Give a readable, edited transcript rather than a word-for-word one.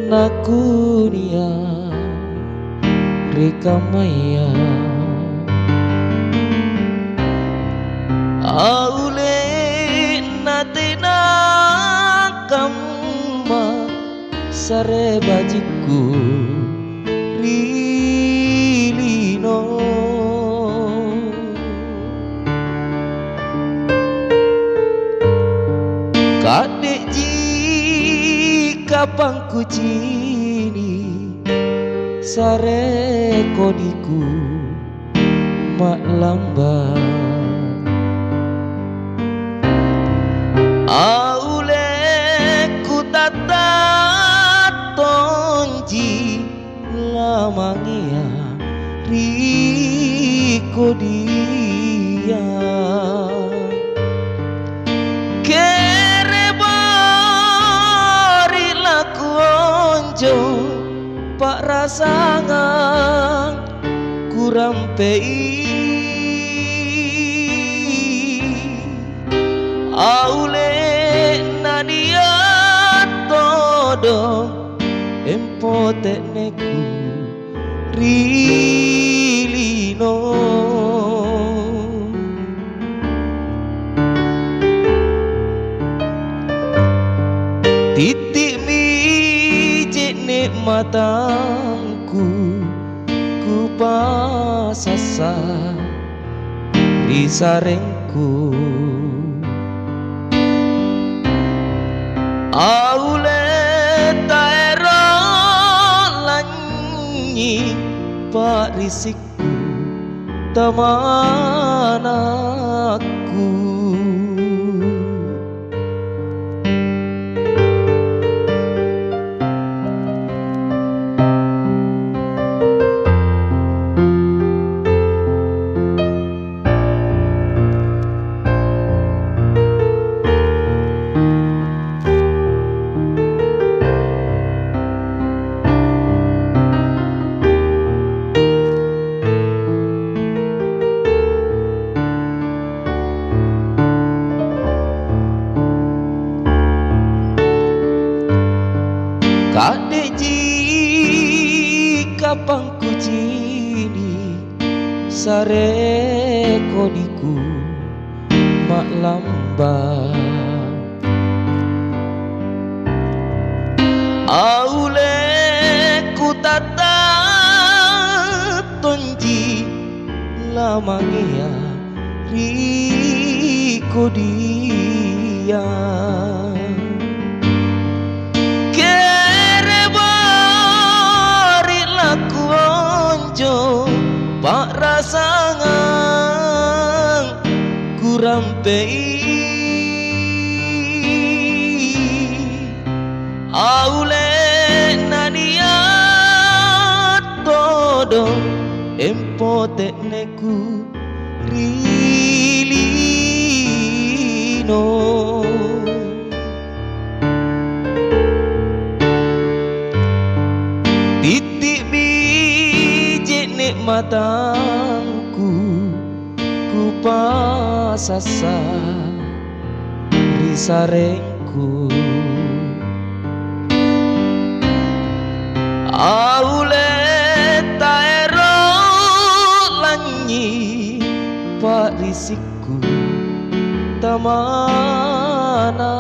nakunia rekamaya aule natena kamma sare bajiku rilino kadek jika pangku cini sare kodiku mak lambat aule ku tata tonji lamangia riko dia kere bari laku onjo pak rasangan kurang pei aule nadia todo empote neku rilino titik mijik nikmatangku ku pasasa risarengku aule taero lanyi pak risikku temanku kadek jika pangku cini sare kodiku mak lambat aule ku tata tonji lamangia riko dia pak rasangan kurang pei aule nadia todo empote neku rilino titik bijik nikmatangku ku pasasa risarengku aule taero lanyi pak risikku tamana